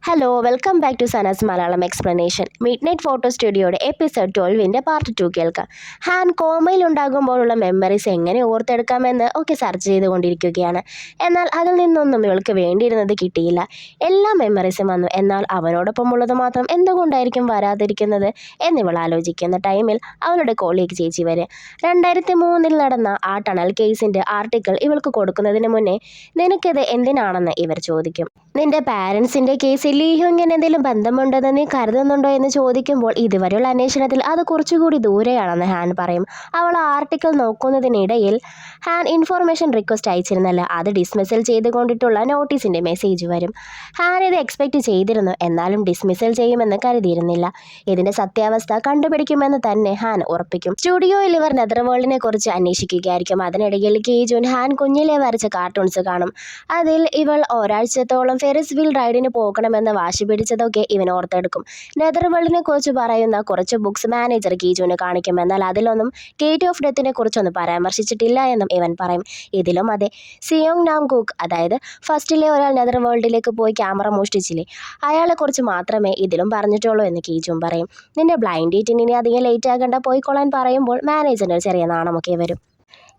Hello welcome back to സനസ് Malayalam explanation. Midnight photo സ്റ്റുഡിയോയുടെ episode 12 part 2 കേൾക്കാം. Han കോമയിൽ ഉണ്ടാകുമ്പോഴുള്ള memories എങ്ങനെ ഓർത്തെടുക്കാമെന്ന് ഒക്കെ സെർച്ച് ചെയ്തുകൊണ്ടിരിക്കുകയാണ്. എന്നാൽ അതിൽ നിന്നൊന്നും ഇവൾക്ക് വേണ്ടിയിരുന്നത് കിട്ടിയില്ല. എല്ലാ മെമ്മറീസും വന്നു, എന്നാൽ അവനോടൊപ്പമുള്ളത് മാത്രം എന്തുകൊണ്ടായിരിക്കും വരാതിരിക്കുന്നത് എന്നിവൾ ആലോചിക്കുന്ന ടൈമിൽ അവളുടെ കോളീഗ് ചേച്ചി വരെ 2003 നടന്ന ആ ടണൽ കേസിൻ്റെ ആർട്ടിക്കിൾ ഇവൾക്ക് കൊടുക്കുന്നതിന് മുന്നേ നിനക്കിത് എന്തിനാണെന്ന് ഇവർ ചോദിക്കും. നിന്റെ പാരൻസിൻ്റെ കേസിൽ ലീഹുങ്ങിന് എന്തെങ്കിലും ബന്ധമുണ്ടെന്ന് നീ കരുതുന്നുണ്ടോ എന്ന് ചോദിക്കുമ്പോൾ ഇതുവരെയുള്ള അന്വേഷണത്തിൽ അത് കുറച്ചുകൂടി ദൂരെയാണെന്ന് ഹാൻ പറയും. അവൾ ആർട്ടിക്കിൾ നോക്കുന്നതിനിടയിൽ ഹാൻ ഇൻഫോർമേഷൻ റിക്വസ്റ്റ് അയച്ചിരുന്നല്ല, അത് ഡിസ്മിസൽ ചെയ്തുകൊണ്ടിട്ടുള്ള നോട്ടീസിൻ്റെ മെസ്സേജ് വരും. ഹാൻ ഇത് എക്സ്പെക്റ്റ് ചെയ്തിരുന്നു, എന്നാലും ഡിസ്മിസൽ ചെയ്യുമെന്ന് കരുതിയിരുന്നില്ല. ഇതിൻ്റെ സത്യാവസ്ഥ കണ്ടുപിടിക്കുമെന്ന് തന്നെ ഹാൻ ഉറപ്പിക്കും. സ്റ്റുഡിയോയിൽ ഇവർ നെതർവേൾഡിനെ കുറിച്ച് അന്വേഷിക്കുകയായിരിക്കും. അതിനിടയിൽ കീജുൻ ഹാൻ കുഞ്ഞിലെ വരച്ച കാർട്ടൂൺസ് കാണും. അതിൽ ഇവൾ ഒരാഴ്ചത്തോളം ഫെറിസ് വീൽ റൈഡിന് പോകണമെന്ന് വാശി പിടിച്ചതൊക്കെ ഇവൻ ഓർത്തെടുക്കും. നെതർവേൾഡിനെ കുറിച്ച് പറയുന്ന കുറച്ച് ബുക്സ് മാനേജർ കീജുവിന് കാണിക്കും. എന്നാൽ അതിലൊന്നും ഗേറ്റ് ഓഫ് ഡെത്തിനെ കുറിച്ചൊന്നും പരാമർശിച്ചിട്ടില്ല എന്നും ഇവൻ പറയും. ഇതിലും അതെ, സിയോങ് നാം കുക്ക്, അതായത് ഫസ്റ്റിലെ ഒരാൾ നെതർവേൾഡിലേക്ക് പോയി ക്യാമറ മോഷ്ടിച്ചില്ലേ, അയാളെക്കുറിച്ച് മാത്രമേ ഇതിലും പറഞ്ഞിട്ടുള്ളൂ എന്ന് കീജുൻ പറയും. നിന്റെ ബ്ലൈൻഡ് ഡേറ്റിന് ഇനി അധികം ലേറ്റ് ആകണ്ട, പോയിക്കൊള്ളാൻ പറയുമ്പോൾ മാനേജറിന് ഒരു ചെറിയ നാണമൊക്കെ വരും.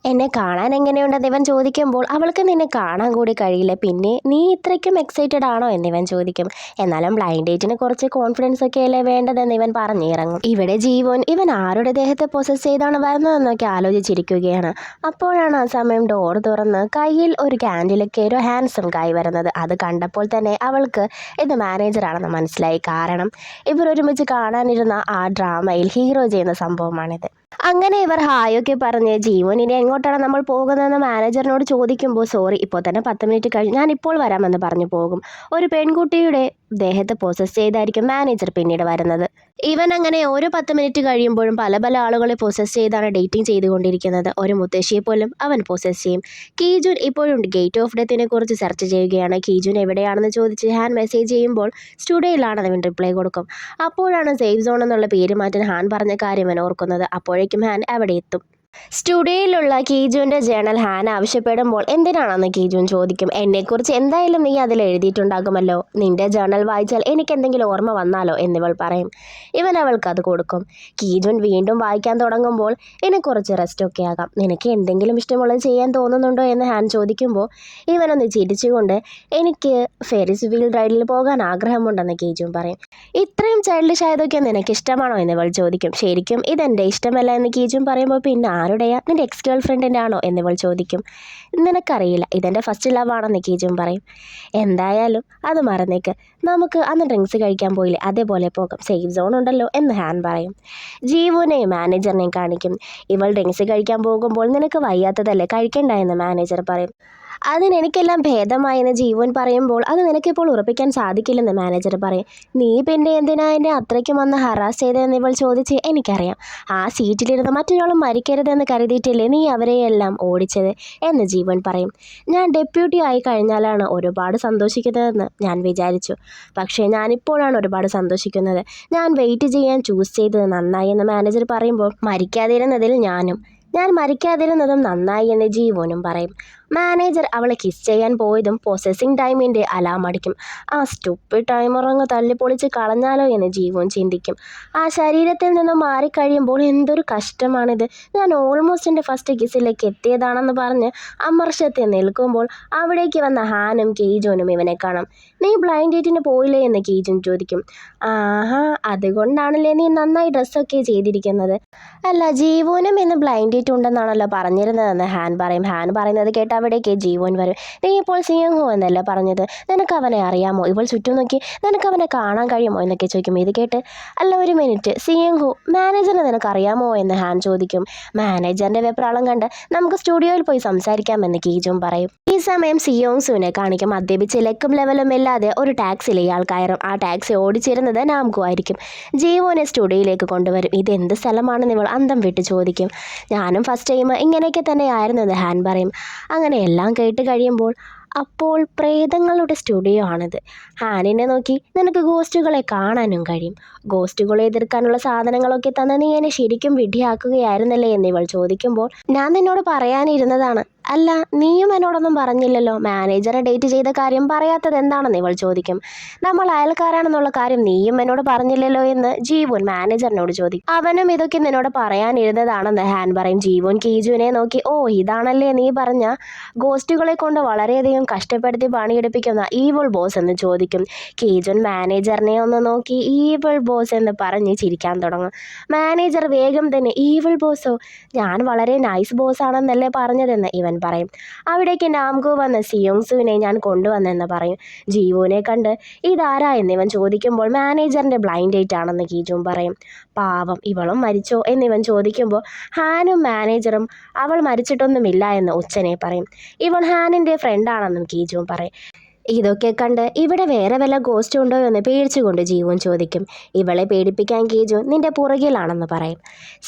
എന്നെ കാണാൻ എങ്ങനെയുണ്ടെന്ന് ഇവൻ ചോദിക്കുമ്പോൾ അവൾക്ക് നിന്നെ കാണാൻ കൂടി കഴിയില്ല, പിന്നെ നീ ഇത്രയ്ക്കും എക്സൈറ്റഡ് ആണോ എന്നിവൻ ചോദിക്കും. എന്നാലും ബ്ലൈൻഡ് ഡേറ്റിന് കുറച്ച് കോൺഫിഡൻസ് ഒക്കെ അല്ലേ വേണ്ടതെന്ന് ഇവൻ പറഞ്ഞിറങ്ങും. ഇവിടെ ജീവൻ ഇവൻ ആരുടെ ദേഹത്തെ പൊസസ് ചെയ്താണ് വരുന്നതെന്നൊക്കെ ആലോചിച്ചിരിക്കുകയാണ്. അപ്പോഴാണ് ആ സമയം ഡോർ തുറന്ന് കയ്യിൽ ഒരു ക്യാൻഡിലൊക്കെ ഒരു ഹാൻസം ഗായ് വരുന്നത്. അത് കണ്ടപ്പോൾ തന്നെ അവൾക്ക് ഇത് മാനേജറാണെന്ന് മനസ്സിലായി. കാരണം ഇവർ ഒരുമിച്ച് കാണാനിരുന്ന ആ ഡ്രാമയിൽ ഹീറോ ചെയ്യുന്ന സംഭവമാണിത്. അങ്ങനെ ഇവർ ഹായൊക്കെ പറഞ്ഞ് ജീവൻ ഇനി എങ്ങോട്ടാണ് നമ്മൾ പോകുന്നതെന്ന് മാനേജറിനോട് ചോദിക്കുമ്പോൾ സോറി, ഇപ്പോൾ തന്നെ 10 മിനിറ്റ് കഴിഞ്ഞ് ഞാൻ ഇപ്പോൾ വരാമെന്ന് പറഞ്ഞു പോകും. ഒരു പെൺകുട്ടിയുടെ ദേഹത്തെ പൊസസ് ചെയ്തായിരിക്കും മാനേജർ പിന്നീട് വരുന്നത്. ഇവൻ അങ്ങനെ ഓരോ 10 മിനിറ്റ് കഴിയുമ്പോഴും പല പല ആളുകളെ പൊസസ് ചെയ്താണ് ഡേറ്റിംഗ് ചെയ്തുകൊണ്ടിരിക്കുന്നത്. ഒരു മുത്തശ്ശിയെ പോലും അവൻ പൊസസ് ചെയ്യും. കീജുൻ ഇപ്പോഴും ഗേറ്റ് ഓഫ് ഡെത്തിനെ കുറിച്ച് സെർച്ച് ചെയ്യുകയാണ്. കീജുൻ എവിടെയാണെന്ന് ചോദിച്ച് ഹാൻ മെസ്സേജ് ചെയ്യുമ്പോൾ സ്റ്റുഡിയോയിലാണെന്ന് അവൻ റിപ്ലൈ കൊടുക്കും. അപ്പോഴാണ് സേഫ് സോൺ എന്നുള്ള പേര് മാറ്റാൻ ഹാൻ പറഞ്ഞ കാര്യം അവൻ ഓർക്കുന്നത്. അപ്പോഴേക്കും ഹാൻ അവിടെ എത്തും. സ്റ്റുഡിയോയിലുള്ള കീജുവിൻ്റെ ജേണൽ ഹാൻ ആവശ്യപ്പെടുമ്പോൾ എന്തിനാണെന്ന് കീജുൻ ചോദിക്കും. എന്നെക്കുറിച്ച് എന്തായാലും നീ അതിൽ എഴുതിയിട്ടുണ്ടാകുമല്ലോ, നിന്റെ ജേണൽ വായിച്ചാൽ എനിക്ക് എന്തെങ്കിലും ഓർമ്മ വന്നാലോ എന്നിവൾ പറയും. ഇവൻ അവൾക്ക് അത് കൊടുക്കും. കീജുൻ വീണ്ടും വായിക്കാൻ തുടങ്ങുമ്പോൾ ഇനി കുറച്ച് റെസ്റ്റൊക്കെ ആകാം, നിനക്ക് എന്തെങ്കിലും ഇഷ്ടമുള്ളത് ചെയ്യാൻ തോന്നുന്നുണ്ടോ എന്ന് ഹാൻ ചോദിക്കുമ്പോൾ ഇവനൊന്ന് ചിരിച്ചുകൊണ്ട് എനിക്ക് ഫെറിസ് വീൽ റൈഡിൽ പോകാൻ ആഗ്രഹമുണ്ടെന്ന് കീജുൻ പറയും. ഇത്രയും ചൈൽഡിഷ് ആയതൊക്കെ നിനക്ക് ഇഷ്ടമാണോ എന്നിവൾ ചോദിക്കും. ശരിക്കും ഇതെൻ്റെ ഇഷ്ടമല്ല എന്ന് കീജുൻ പറയുമ്പോൾ പിന്നെ ആരുടെയാ, നിന്റെ എക്സ് ഗേൾ ഫ്രണ്ടിൻ്റെ ആണോ എന്നിവൾ ചോദിക്കും. നിനക്കറിയില്ല, ഇതെൻ്റെ ഫസ്റ്റ് ലവ് ആണെന്ന് കീജുൻ പറയും. എന്തായാലും അത് മറന്നേക്ക്, നമുക്ക് അന്ന് ഡ്രിങ്ക്സ് കഴിക്കാൻ പോയില്ലേ, അതേപോലെ പോകാം, സേഫ് സോൺ ഉണ്ടല്ലോ എന്ന് ഹാൻ പറയും. ജീവുനെയും മാനേജറിനെയും കാണിക്കും. ഇവൾ ഡ്രിങ്ക്സ് കഴിക്കാൻ പോകുമ്പോൾ നിനക്ക് വയ്യാത്തതല്ലേ, കഴിക്കണ്ട എന്ന് മാനേജർ പറയും. അതിനെനിക്കെല്ലാം ഭേദമായെന്ന് ജീവൻ പറയുമ്പോൾ അത് നിനക്കിപ്പോൾ ഉറപ്പിക്കാൻ സാധിക്കില്ലെന്ന് മാനേജർ പറയും. നീ പിന്നെ എന്തിനാ എന്നെ അത്രയ്ക്കും വന്ന് ഹറാസ് ചെയ്തതെന്ന് ഇവൾ ചോദിച്ച് എനിക്കറിയാം, ആ സീറ്റിലിരുന്ന് മറ്റൊരാളും മരിക്കരുതെന്ന് കരുതിയിട്ടില്ലേ നീ അവരെയെല്ലാം ഓടിച്ചത് എന്ന് ജീവൻ പറയും. ഞാൻ ഡെപ്യൂട്ടി ആയി കഴിഞ്ഞാലാണ് ഒരുപാട് സന്തോഷിക്കുന്നതെന്ന് ഞാൻ വിചാരിച്ചു, പക്ഷേ ഞാനിപ്പോഴാണ് ഒരുപാട് സന്തോഷിക്കുന്നത്. ഞാൻ വെയിറ്റ് ചെയ്യാൻ ചൂസ് ചെയ്തത് നന്നായി എന്ന് മാനേജർ പറയുമ്പോൾ മരിക്കാതിരുന്നതിൽ ഞാൻ മരിക്കാതിരുന്നതും നന്നായി എന്ന് ജീവനും പറയും. മാനേജർ അവളെ കിസ് ചെയ്യാൻ പോയതും പ്രോസസ്സിംഗ് ടൈമിൻ്റെ അലാം അടിക്കും. ആ സ്റ്റുപ്പിഡ് ടൈമർ അങ്ങ് തല്ലിപ്പൊളിച്ച് കളഞ്ഞാലോ എന്ന് ജീവൻ ചിന്തിക്കും. ആ ശരീരത്തിൽ നിന്നും മാറിക്കഴിയുമ്പോൾ എന്തൊരു കഷ്ടമാണിത്, ഞാൻ ഓൾമോസ്റ്റ് എൻ്റെ ഫസ്റ്റ് കിസിലേക്ക് എത്തിയതാണെന്ന് പറഞ്ഞ് അമർഷത്തിൽ നിൽക്കുമ്പോൾ അവിടേക്ക് വന്ന ഹാനും കീജുനും ഇവനെ കാണാം. നീ ബ്ലൈൻഡ് ഡേറ്റിന് പോയില്ലേ എന്ന് കീജുൻ ചോദിക്കും. ആഹാ, അതുകൊണ്ടാണല്ലേ നീ നന്നായി ഡ്രസ്സൊക്കെ ചെയ്തിരിക്കുന്നത്. അല്ല, ജീവനും ഇന്ന് ബ്ലൈൻഡ് ഡേറ്റ് ഉണ്ടെന്നാണല്ലോ പറഞ്ഞിരുന്നതെന്ന് ഹാൻ പറയും. ഹാൻ പറയുന്നത് കേട്ട് അവിടേക്ക് ജീവൻ വരും. നീ ഇപ്പോൾ സിയോങ് ഹോ എന്നല്ല പറഞ്ഞത്, നിനക്ക് അവനെ അറിയാമോ? ഇവൾ ചുറ്റും നോക്കി നിനക്ക് അവനെ കാണാൻ കഴിയുമോ എന്നൊക്കെ ചോദിക്കും. ഇത് കേട്ട് അല്ല ഒരു മിനിറ്റ്, സിയോങ് ഹോ മാനേജറിനെ നിനക്ക് അറിയാമോ എന്ന് ഹാൻ ചോദിക്കും. മാനേജറിൻ്റെ വെപ്രാളം കണ്ട് നമുക്ക് സ്റ്റുഡിയോയിൽ പോയി സംസാരിക്കാമെന്ന് കീജുൻ പറയും. ഈ സമയം സിയോങ് സുവിനെ കാണിക്കും. മദ്യപിച്ച് ലെക്കും ലെവലും ഇല്ലാതെ ഒരു ടാക്സിയിൽ ഇയാൾ കയറും. ആ ടാക്സി ഓടിച്ചിരുന്നത് നാംകു ആയിരിക്കും. ജീവനെ സ്റ്റുഡിയോയിലേക്ക് കൊണ്ടുവരും. ഇതെന്ത് സ്ഥലമാണെന്ന് ഇവൾ അന്തം വിട്ട് ചോദിക്കും. ഞാനും ഫസ്റ്റ് ടൈം ഇങ്ങനെയൊക്കെ തന്നെ ആയിരുന്നത് ഹാൻ പറയും. അങ്ങനെ എല്ലാം കേട്ട് കഴിയുമ്പോൾ അപ്പോൾ പ്രേതങ്ങളുടെ സ്റ്റുഡിയോ ആണിത്. ഹാനിനെ നോക്കി നിനക്ക് ഗോസ്റ്റുകളെ കാണാനും കഴിയും, ഗോസ്റ്റുകളെ എതിർക്കാനുള്ള സാധനങ്ങളൊക്കെ തന്ന് നീ എന്നെ ശരിക്കും വിഡ്ഢിയാക്കുകയായിരുന്നല്ലേ എന്നിവൾ ചോദിക്കുമ്പോൾ ഞാൻ നിന്നോട് പറയാനിരുന്നതാണ്, അല്ല, നീയും എന്നോടൊന്നും പറഞ്ഞില്ലല്ലോ. മാനേജറെ ഡേറ്റ് ചെയ്ത കാര്യം പറയാത്തത് എന്താണെന്ന് ഇവൾ ചോദിക്കും. നമ്മൾ അയൽക്കാരാണെന്നുള്ള കാര്യം നീയും എന്നോട് പറഞ്ഞില്ലല്ലോ എന്ന് ജീവൻ മാനേജറിനോട് ചോദിക്കും. അവനും ഇതൊക്കെ നിന്നോട് പറയാനിരുന്നതാണെന്ന് ഹാൻ പറയും. ജീവൻ കീജുവിനെ നോക്കി, ഓ ഇതാണല്ലേ നീ പറഞ്ഞ ഗോസ്റ്റുകളെ കൊണ്ട് വളരെയധികം കഷ്ടപ്പെടുത്തി പണിയെടുപ്പിക്കുന്ന ഈവിൾ ബോസ് എന്ന് ചോദിക്കും. കീജുൻ മാനേജറിനെ ഒന്ന് നോക്കി ഈവിൾ ബോസ് എന്ന് പറഞ്ഞ് ചിരിക്കാൻ തുടങ്ങും. മാനേജർ വേഗം തന്നെ, ഈവിൾ ബോസോ, ഞാൻ വളരെ നൈസ് ബോസ് ആണെന്നല്ലേ പറഞ്ഞതെന്ന് ഇവൻ പറയും. അവിടേക്ക് നാംഗു വന്ന് സിയോങ്സുവിനെ ഞാൻ കൊണ്ടുവന്നെന്ന് പറയും. ജീവുവിനെ കണ്ട് ഇതാരാ എന്നിവൻ ചോദിക്കുമ്പോൾ മാനേജറിൻ്റെ ബ്ലൈൻഡ് ഡേറ്റ് ആണെന്ന് കീജുൻ പറയും. പാവം, ഇവളും മരിച്ചോ എന്നിവൻ ചോദിക്കുമ്പോൾ ഹാനും മാനേജറും അവൾ മരിച്ചിട്ടൊന്നുമില്ല എന്ന് ഉച്ചനെ പറയും. ഇവൾ ഹാനിൻ്റെ ഫ്രണ്ടാണെന്നും കീജുൻ പറയും. ഇതൊക്കെ കണ്ട് ഇവിടെ വേറെ വല്ല ഗോസ്റ്റ് ഉണ്ടോ എന്ന് പേടിച്ചുകൊണ്ട് ജീവൻ ചോദിക്കും. ഇവളെ പേടിപ്പിക്കാൻ കീജുൻ നിന്റെ പുറകിലാണെന്ന് പറയും.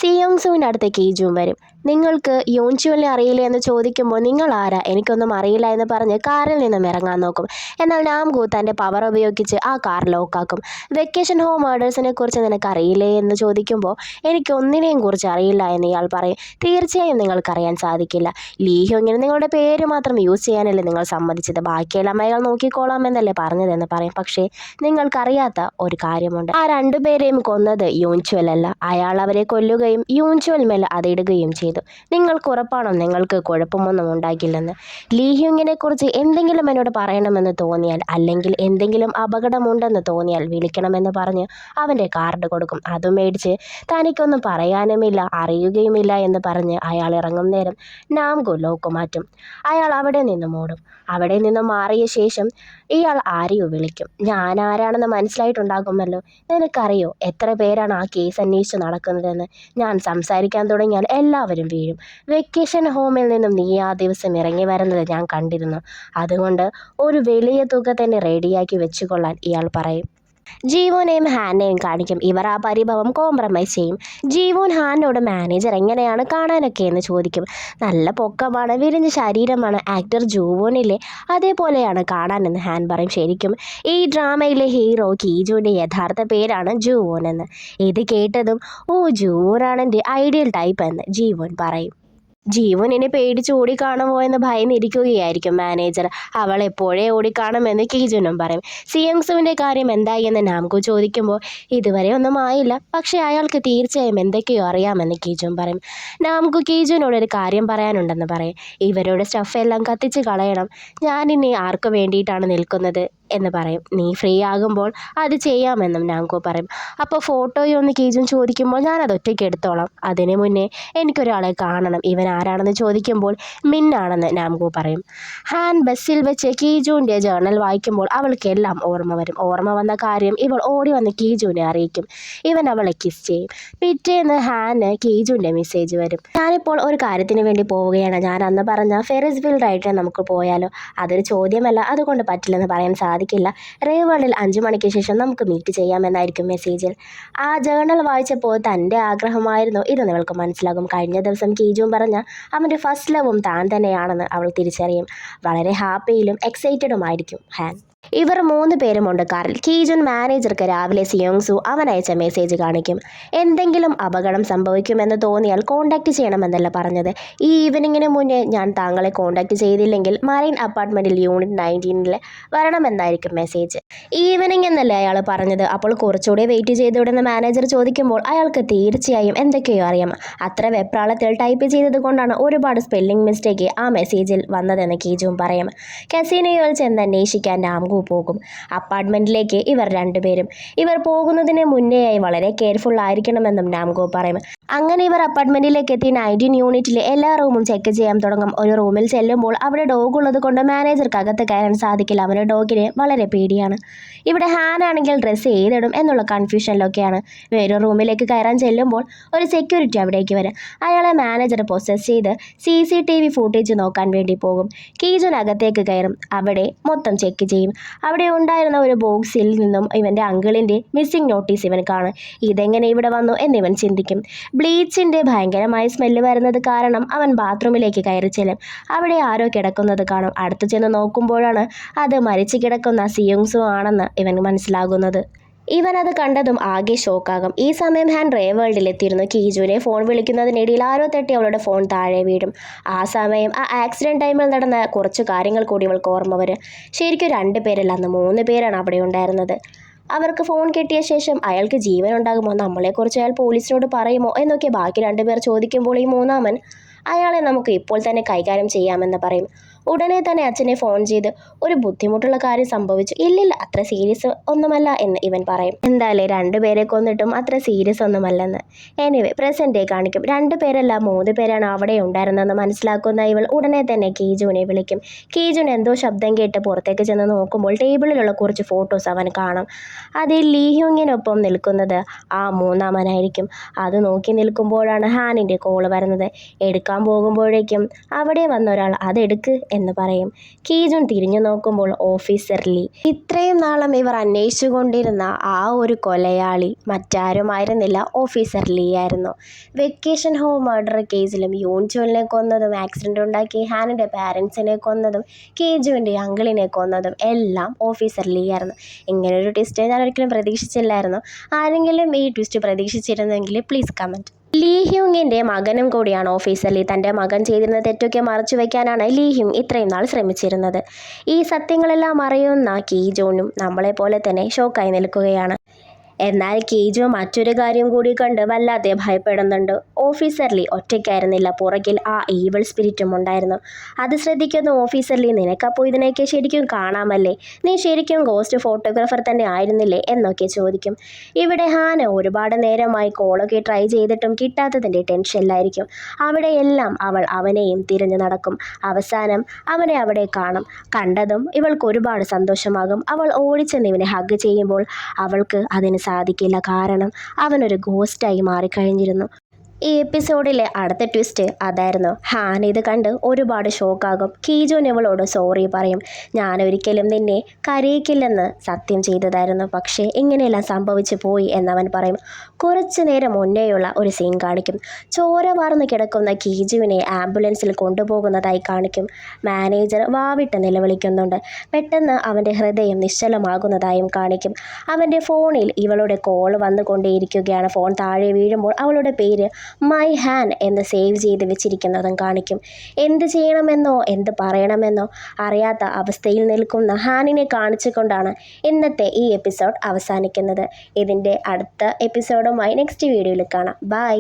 സിയോങ്സുവിൻ്റെ അടുത്ത് കീജുൻ വരും. നിങ്ങൾക്ക് യോൻചുവിനെ അറിയില്ല എന്ന് ചോദിക്കുമ്പോൾ നിങ്ങൾ ആരാ, എനിക്കൊന്നും അറിയില്ല എന്ന് പറഞ്ഞ് കാറിൽ നിന്നും ഇറങ്ങാൻ നോക്കും. എന്നാൽ നാംഗു തൻ്റെ പവർ ഉപയോഗിച്ച് ആ കാർ ലോക്കാക്കും. വെക്കേഷൻ ഹോം മേഡേഴ്സിനെ കുറിച്ച് നിനക്ക് അറിയില്ലേ എന്ന് ചോദിക്കുമ്പോൾ എനിക്കൊന്നിനെയും കുറിച്ച് അറിയില്ല എന്ന് ഇയാൾ പറയും. തീർച്ചയായും നിങ്ങൾക്കറിയാൻ സാധിക്കില്ല. ലീഹ്യോങ്ങിന് നിങ്ങളുടെ പേര് മാത്രം യൂസ് ചെയ്യാനല്ലേ നിങ്ങൾ സമ്മതിച്ചത്, ബാക്കിയെല്ലാം അയാൾ നോക്കിക്കോളാം എന്നല്ലേ പറഞ്ഞതെന്ന് പറയും. പക്ഷേ നിങ്ങൾക്കറിയാത്ത ഒരു കാര്യമുണ്ട്, ആ രണ്ടുപേരെയും കൊന്നത് യൂൻച്വൽ അല്ല, അയാൾ അവരെ കൊല്ലുകയും യൂൻച്വൽ മേൽ അതിടുകയും ചെയ്തു. നിങ്ങൾക്ക് ഉറപ്പാണോ നിങ്ങൾക്ക് കുഴപ്പമൊന്നും ഉണ്ടാകില്ലെന്ന്? ലീഹ്യുങ്ങിനെ കുറിച്ച് എന്തെങ്കിലും എന്നോട് പറയണമെന്ന് തോന്നിയാൽ, അല്ലെങ്കിൽ എന്തെങ്കിലും അപകടമുണ്ടെന്ന് തോന്നിയാൽ വിളിക്കണമെന്ന് പറഞ്ഞ് അവൻ്റെ കാർഡ് കൊടുക്കും. അതും മേടിച്ച് തനിക്കൊന്നും പറയാനുമില്ല അറിയുകയുമില്ല എന്ന് പറഞ്ഞ് അയാൾ ഇറങ്ങും നേരം നാംഗു ലോക്ക് മാറ്റും. അയാൾ അവിടെ നിന്നും ഓടും. അവിടെ നിന്നും മാറിയ ശേഷം ഇയാൾ ആരെയോ വിളിക്കും. ഞാൻ ആരാണെന്ന് മനസ്സിലായിട്ടുണ്ടാകുമല്ലോ. നിനക്കറിയോ എത്ര പേരാണ് ആ കേസ് അന്വേഷിച്ച് നടക്കുന്നതെന്ന്? ഞാൻ സംസാരിക്കാൻ തുടങ്ങിയാൽ എല്ലാവരും വീഴും. വെക്കേഷൻ ഹോമിൽ നിന്നും നീ ആ ദിവസം ഇറങ്ങി വരുന്നത് ഞാൻ കണ്ടിരുന്നു. അതുകൊണ്ട് ഒരു വലിയ തുക തന്നെ റെഡിയാക്കി വെച്ചുകൊള്ളാൻ ഇയാൾ പറയും. ജീവോനെയും ഹാനെയും കാണിക്കും. ഇവർ ആ പരിഭവം കോംപ്രമൈസ് ചെയ്യും. ജീവോൻ ഹാനോട് മാനേജർ എങ്ങനെയാണ് കാണാനൊക്കെ എന്ന് ചോദിക്കും. നല്ല പൊക്കമാണ്, വിരിഞ്ഞ ശരീരമാണ്, ആക്ടർ ജൂവോനില്ലേ അതേപോലെയാണ് കാണാനെന്ന് ഹാൻ പറയും. ശരിക്കും ഈ ഡ്രാമയിലെ ഹീറോ കീജുവിൻ്റെ യഥാർത്ഥ പേരാണ് ജൂവോൻ എന്ന്. ഇത് കേട്ടതും ഓ ജൂവോനാണ് എൻ്റെ ഐഡിയൽ ടൈപ്പ് എന്ന് ജീവോൻ പറയും. ജീവൻ ഇനി പേടിച്ച് ഓടിക്കാണുമോ എന്ന് ഭയന്നിരിക്കുകയായിരിക്കും മാനേജർ. അവൾ എപ്പോഴേ ഓടിക്കാണുമെന്ന് കീജുനും പറയും. സിയോങ്സുവിൻ്റെ കാര്യം എന്തായി എന്ന് നാംഗു ചോദിക്കുമ്പോൾ ഇതുവരെ ഒന്നും ആയില്ല, പക്ഷേ അയാൾക്ക് തീർച്ചയായും എന്തൊക്കെയോ അറിയാമെന്ന് കീജുൻ പറയും. നാംഗു കീജുനോട് ഒരു കാര്യം പറയാനുണ്ടെന്ന് പറയും. ഇവരുടെ സ്റ്റഫ് എല്ലാം കത്തിച്ച് കളയണം, ഞാനിനി ആർക്കു വേണ്ടിയിട്ടാണ് നിൽക്കുന്നത് എന്ന് പറയും. നീ ഫ്രീ ആകുമ്പോൾ അത് ചെയ്യാമെന്നും നാംഗു പറയും. അപ്പോൾ ഫോട്ടോയോ എന്ന് കീജുൻ ചോദിക്കുമ്പോൾ ഞാനത് ഒറ്റയ്ക്ക് എടുത്തോളാം, അതിനു മുന്നേ എനിക്കൊരാളെ കാണണം, ഇവൻ ആരാണെന്ന് ചോദിക്കുമ്പോൾ മിന്നാണെന്ന് നാംഗു പറയും. ഹാൻ ബസ്സിൽ വെച്ച് കീജുവിൻ്റെ ജേർണൽ വായിക്കുമ്പോൾ അവൾക്കെല്ലാം ഓർമ്മ വരും. ഓർമ്മ വന്ന കാര്യം ഇവൾ ഓടി വന്ന് കീജുവിനെ അറിയിക്കും. ഇവൻ അവളെ കിസ് ചെയ്യും. പിറ്റേന്ന് ഹാന് കീജുവിൻ്റെ മെസ്സേജ് വരും. ഞാനിപ്പോൾ ഒരു കാര്യത്തിന് വേണ്ടി പോവുകയാണ്, ഞാൻ അന്ന് പറഞ്ഞ ഫെറിസ് വീൽ റൈഡിന് നമുക്ക് പോയാലോ? അതൊരു ചോദ്യമല്ല, അതുകൊണ്ട് പറ്റില്ലെന്ന് പറയാൻ സാധിക്കില്ല. റേവേളിൽ 5 മണിക്ക് ശേഷം നമുക്ക് മീറ്റ് ചെയ്യാമെന്നായിരിക്കും മെസ്സേജിൽ. ആ ജേർണൽ വായിച്ചപ്പോൾ തൻ്റെ ആഗ്രഹമായിരുന്നു ഇതെന്ന് അവൾക്ക് മനസ്സിലാകും. കഴിഞ്ഞ ദിവസം കീജുൻ പറഞ്ഞ അവൻ്റെ ഫസ്റ്റ് ലവും താൻ തന്നെയാണെന്ന് അവൾ തിരിച്ചറിയും. വളരെ ഹാപ്പിയിലും എക്സൈറ്റഡുമായിരിക്കും ഹാൻ. ഇവർ 3 പേരുമുണ്ട് കാറിൽ. കീജുൻ മാനേജർക്ക് രാവിലെ സിയോങ്സു അവൻ അയച്ച മെസ്സേജ് കാണിക്കും. എന്തെങ്കിലും അപകടം സംഭവിക്കുമെന്ന് തോന്നിയാൽ കോൺടാക്റ്റ് ചെയ്യണമെന്നല്ല പറഞ്ഞത്. ഈ ഈവനിങ്ങിന് മുന്നേ ഞാൻ താങ്കളെ കോൺടാക്റ്റ് ചെയ്തില്ലെങ്കിൽ മറൈൻ അപ്പാർട്ട്മെൻറ്റിൽ യൂണിറ്റ് 19 വരണമെന്നായിരിക്കും മെസ്സേജ്. ഈവനിങ് എന്നല്ലേ അയാൾ പറഞ്ഞത്, അപ്പോൾ കുറച്ചുകൂടെ വെയിറ്റ് ചെയ്തുവിടുന്ന മാനേജർ ചോദിക്കുമ്പോൾ അയാൾക്ക് തീർച്ചയായും എന്തൊക്കെയോ അറിയാം. അത്ര വെപ്രാളത്തിൽ ടൈപ്പ് ചെയ്തത് കൊണ്ടാണ് ഒരുപാട് സ്പെല്ലിംഗ് മിസ്റ്റേക്ക് ആ മെസ്സേജിൽ വന്നതെന്ന് കീജുൻ പറയും. കസിനോയിൽ ചെന്ന് അന്വേഷിക്കാൻ നാംഗു പോകും. അപ്പാർട്ട്മെൻറ്റിലേക്ക് ഇവർ 2 പേരും. ഇവർ പോകുന്നതിന് മുന്നേയായി വളരെ കെയർഫുൾ ആയിരിക്കണമെന്നും നാംഗു പറയും. അങ്ങനെ ഇവർ അപ്പാർട്ട്മെൻറ്റിലേക്ക് എത്തി 19 യൂണിറ്റിലെ എല്ലാ റൂമും ചെക്ക് ചെയ്യാൻ തുടങ്ങും. ഒരു റൂമിൽ ചെല്ലുമ്പോൾ അവിടെ ഡോഗ് ഉള്ളത് കൊണ്ട് മാനേജർക്ക് അകത്ത് കയറാൻ സാധിക്കില്ല. അവന് ഡോഗിനെ വളരെ പേടിയാണ്. ഇവിടെ ഹാൻ ആണെങ്കിൽ ഡ്രസ്സ് ഏതിടും എന്നുള്ള കൺഫ്യൂഷനിലൊക്കെയാണ്. വേറൊരു റൂമിലേക്ക് കയറാൻ ചെല്ലുമ്പോൾ ഒരു സെക്യൂരിറ്റി അവിടേക്ക് വരും. അയാളെ മാനേജർ പൊസസ് ചെയ്ത് CCTV ഫൂട്ടേജ് നോക്കാൻ വേണ്ടി പോകും. കീജുൻ അകത്തേക്ക് കയറും. അവിടെ മൊത്തം ചെക്ക് ചെയ്യും. അവിടെ ഉണ്ടായിരുന്ന ഒരു ബോക്സിൽ നിന്നും ഇവൻ്റെ അങ്കിളിൻ്റെ മിസ്സിംഗ് നോട്ടീസ് ഇവൻ കാണും. ഇതെങ്ങനെ ഇവിടെ വന്നു എന്നിവൻ ചിന്തിക്കും. ബ്ലീച്ചിൻ്റെ ഭയങ്കരമായ സ്മെല്ല് വരുന്നത് കാരണം അവൻ ബാത്റൂമിലേക്ക് കയറി ചെല്ലും. അവിടെ ആരോ കിടക്കുന്നത് കാണും. അടുത്തു ചെന്ന് നോക്കുമ്പോഴാണ് അത് മരിച്ചു കിടക്കുന്ന സിയോങ്സു ആണെന്ന് ഇവൻ മനസ്സിലാകുന്നത്. ഇവനത് കണ്ടതും ആകെ ഷോക്കാകും. ഈ സമയം ഹാൻ വേൾഡിലെത്തിയിരുന്നു. കീജുവിനെ ഫോൺ വിളിക്കുന്നതിനിടയിൽ ആരോ തട്ടി അവളുടെ ഫോൺ താഴെ വീഴും. ആ സമയം ആ ആക്സിഡന്റ് ടൈമിൽ നടന്ന കുറച്ച് കാര്യങ്ങൾ കൂടി ഇവൾക്ക് ഓർമ്മ വരും. ശരിക്കും 2 പേരല്ല, അന്ന് 3 പേരാണ് അവിടെ ഉണ്ടായിരുന്നത്. അവർക്ക് ഫോൺ കിട്ടിയ ശേഷം അയാൾക്ക് ജീവൻ ഉണ്ടാകുമോ, നമ്മളെക്കുറിച്ച് അയാൾ പോലീസിനോട് പറയുമോ എന്നൊക്കെ ബാക്കി 2 പേർ ചോദിക്കുമ്പോൾ ഈ മൂന്നാമൻ അയാളെ നമുക്ക് ഇപ്പോൾ തന്നെ കൈകാര്യം ചെയ്യാമെന്ന് പറയും. ഉടനെ തന്നെ അച്ഛനെ ഫോൺ ചെയ്ത് ഒരു ബുദ്ധിമുട്ടുള്ള കാര്യം സംഭവിച്ചു, ഇല്ലില്ല അത്ര സീരിയസ് ഒന്നുമല്ല എന്ന് ഇവൻ പറയും. എന്തായാലും 2 പേരെ കൊന്നിട്ടും അത്ര സീരിയസ് ഒന്നുമല്ലെന്ന്. എനിവേ പ്രസന്റ് ഡേ കാണിക്കും. 2 പേരല്ല 3 പേരാണ് അവിടെ ഉണ്ടായിരുന്നതെന്ന് മനസ്സിലാക്കുന്ന ഇവൾ ഉടനെ തന്നെ കീജുവിനെ വിളിക്കും. കീജുൻ എന്തോ ശബ്ദം കേട്ട് പുറത്തേക്ക് ചെന്ന് നോക്കുമ്പോൾ ടേബിളിലുള്ള കുറച്ച് ഫോട്ടോസ് അവൻ കാണും. അതിൽ ലീഹ്യൂങ്ങിനൊപ്പം നിൽക്കുന്നത് ആ മൂന്നാമനായിരിക്കും. അത് നോക്കി നിൽക്കുമ്പോഴാണ് ഹാനിൻ്റെ കോള് വരുന്നത്. എടുക്കാൻ പോകുമ്പോഴേക്കും അവിടെ വന്ന ഒരാൾ അതെടുക്ക് എന്ന് പറയും. കീജുൻ തിരിഞ്ഞു നോക്കുമ്പോൾ ഓഫീസർ ലീ. ഇത്രയും നാളും ഇവർ അന്വേഷിച്ചു കൊണ്ടിരുന്ന ആ ഒരു കൊലയാളി മറ്റാരുമായിരുന്നില്ല, ഓഫീസർ ലീ ആയിരുന്നു. വെക്കേഷൻ ഹോം മർഡർ കേസിലും യൂൻചോലിനെ കൊന്നതും ആക്സിഡന്റ് ഉണ്ടാക്കി ഹാനിൻ്റെ പാരൻസിനെ കൊന്നതും കീജുവിൻ്റെ അങ്കിളിനെ കൊന്നതും എല്ലാം ഓഫീസർ ലീ ആയിരുന്നു. ഇങ്ങനൊരു ട്വിസ്റ്റ് ഞാൻ ഒരിക്കലും പ്രതീക്ഷിച്ചില്ലായിരുന്നു. ആരെങ്കിലും ഈ ട്വിസ്റ്റ് പ്രതീക്ഷിച്ചിരുന്നെങ്കിൽ പ്ലീസ് കമൻറ്റ്. ലീഹ്യൂങ്ങിൻ്റെ മകനും കൂടിയാണ് ഓഫീസർ ലീ. തൻ്റെ മകൻ ചെയ്തിരുന്ന തെറ്റൊക്കെ മറച്ചു വയ്ക്കാനാണ് ലീഹ്യൂങ് ഇത്രയും നാൾ ശ്രമിച്ചിരുന്നത്. ഈ സത്യങ്ങളെല്ലാം അറിയുന്ന കീജോനും നമ്മളെപ്പോലെ തന്നെ ഷോക്കായി നിൽക്കുകയാണ്. എന്നാൽ കീജോ മറ്റൊരു കാര്യം കൂടി കണ്ട് വല്ലാതെ ഭയപ്പെടുന്നുണ്ട്. ഓഫീസർ ലീ ഒറ്റയ്ക്കായിരുന്നില്ല, പുറകിൽ ആ ഈവിൾ സ്പിരിറ്റും ഉണ്ടായിരുന്നു. അത് ശ്രദ്ധിക്കുന്ന ഓഫീസർ ലീ, നിനക്കപ്പോൾ ഇതിനെയൊക്കെ ശരിക്കും കാണാമല്ലേ, നീ ശരിക്കും ഗോസ്റ്റ് ഫോട്ടോഗ്രാഫർ തന്നെ ആയിരുന്നില്ലേ എന്നൊക്കെ ചോദിക്കും. ഇവിടെ ഹാന് ഒരുപാട് നേരമായി കോളൊക്കെ ട്രൈ ചെയ്തിട്ടും കിട്ടാത്തതിൻ്റെ ടെൻഷനിലായിരിക്കും. അവിടെയെല്ലാം അവൾ അവനെയും തിരഞ്ഞു നടക്കും. അവസാനം അവനെ അവിടെ കാണും. കണ്ടതും ഇവൾക്ക് ഒരുപാട് സന്തോഷമാകും. അവൾ ഓടിച്ചെന്ന് ഇവനെ ഹഗ് ചെയ്യുമ്പോൾ അവൾക്ക് അതിന് സാധിക്കില്ല, കാരണം അവനൊരു ഗോസ്റ്റായി മാറിക്കഴിഞ്ഞിരുന്നു. ഈ എപ്പിസോഡിലെ അടുത്ത ട്വിസ്റ്റ് അതായിരുന്നു. ഹാൻ ഇത് കണ്ട് ഒരുപാട് ഷോക്കാകും. കീജോൻ ഇവളോട് സോറി പറയും. ഞാനൊരിക്കലും നിന്നെ കരയിക്കില്ലെന്ന് സത്യം ചെയ്തതായിരുന്നു, പക്ഷേ ഇങ്ങനെയെല്ലാം സംഭവിച്ചു പോയി എന്നവൻ പറയും. കുറച്ചു നേരം മുന്നേയുള്ള ഒരു സീൻ കാണിക്കും. ചോര വാർന്ന് കിടക്കുന്ന കീജുവിനെ ആംബുലൻസിൽ കൊണ്ടുപോകുന്നതായി കാണിക്കും. മാനേജർ വാവിട്ട് നിലവിളിക്കുന്നുണ്ട്. പെട്ടെന്ന് അവൻ്റെ ഹൃദയം നിശ്ചലമാകുന്നതായും കാണിക്കും. അവൻ്റെ ഫോണിൽ ഇവളുടെ കോൾ വന്നുകൊണ്ടേയിരിക്കുകയാണ്. ഫോൺ താഴെ വീഴുമ്പോൾ അവളുടെ പേര് മൈ ഹാൻ എന്ന് സേവ് ചെയ്ത് വെച്ചിരിക്കുന്നതും കാണിക്കും. എന്ത് ചെയ്യണമെന്നോ എന്ത് പറയണമെന്നോ അറിയാത്ത അവസ്ഥയിൽ നിൽക്കുന്ന ഹാനിനെ കാണിച്ചുകൊണ്ടാണ് ഇന്നത്തെ ഈ എപ്പിസോഡ് അവസാനിക്കുന്നത്. ഇതിൻ്റെ അടുത്ത എപ്പിസോഡുമായി നെക്സ്റ്റ് വീഡിയോയിൽ കാണാം. ബൈ.